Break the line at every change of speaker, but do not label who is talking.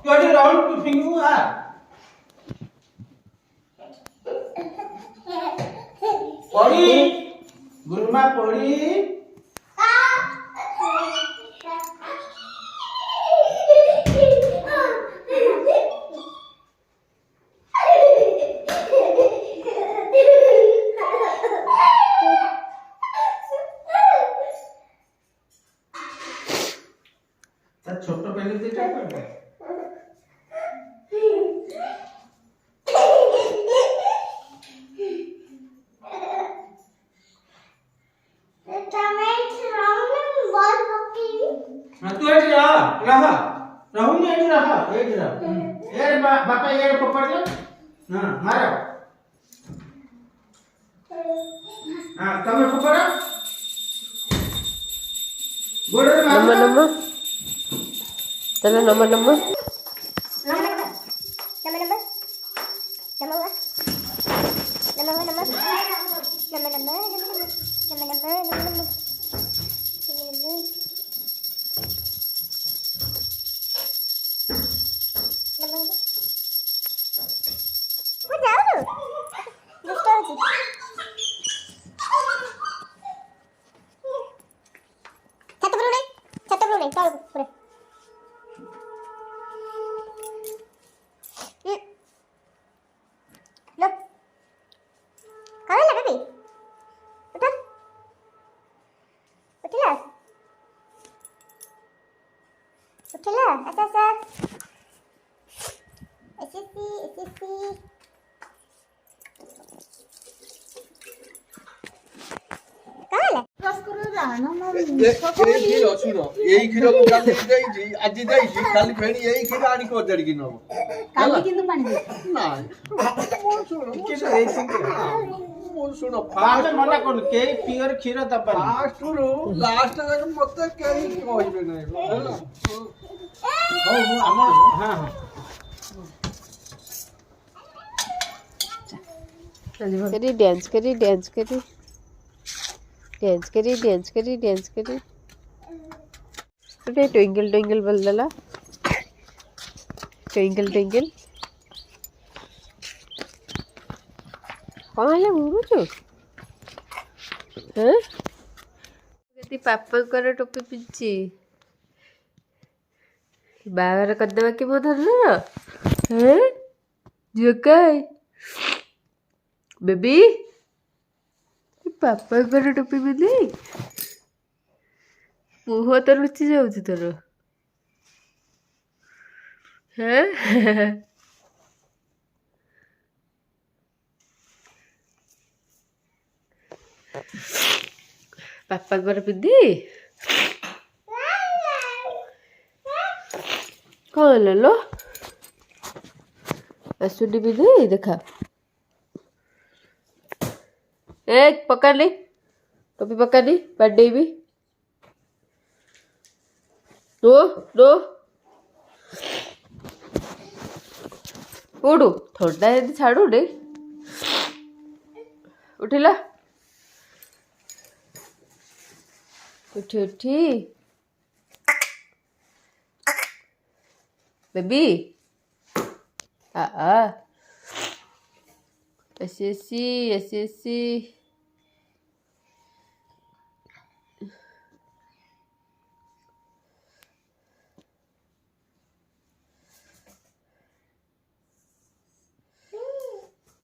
Jadi raun pingu ah. Pori, gurma pori. छोटो पहले दीटा पड़े तू एट रहा रहू नहीं एट रहा ये बापा ये पकड़ ले हां मारो हां તમે પકડો ગોળે મારો
નંબર चलो नंबर
यही क्षीर को काली आज खाली फेणी यही क्षीर आनी को जड़ की नबो
काली किंतु पानी दे
ना मोर सुनो
फास्ट मना कोन के प्योर क्षीर दबा
फास्ट रो लास्ट तक मते केही कहबे नै होला हो हमर हां हां
करी डांस करी अरे ट्विंकल बोल दला ट्विंकल कौन है मुझे हाँ यदि पापा कर टोपी पिंची बाहर कर देवा कि मो धरल हाँ जोकाई बेबी पापा कर टोपी पिंधे मुह तो लुचि जाऊँ तोर हाँ पापा कर पिंधे कौन लो असुडी पिंधे देखा एक पकड़ ली टोपी पकड़ ली बर्थडे भी दो उड़ू थोड़ा यदि छाड़ू डे उठिला उठी बेबी ऐसी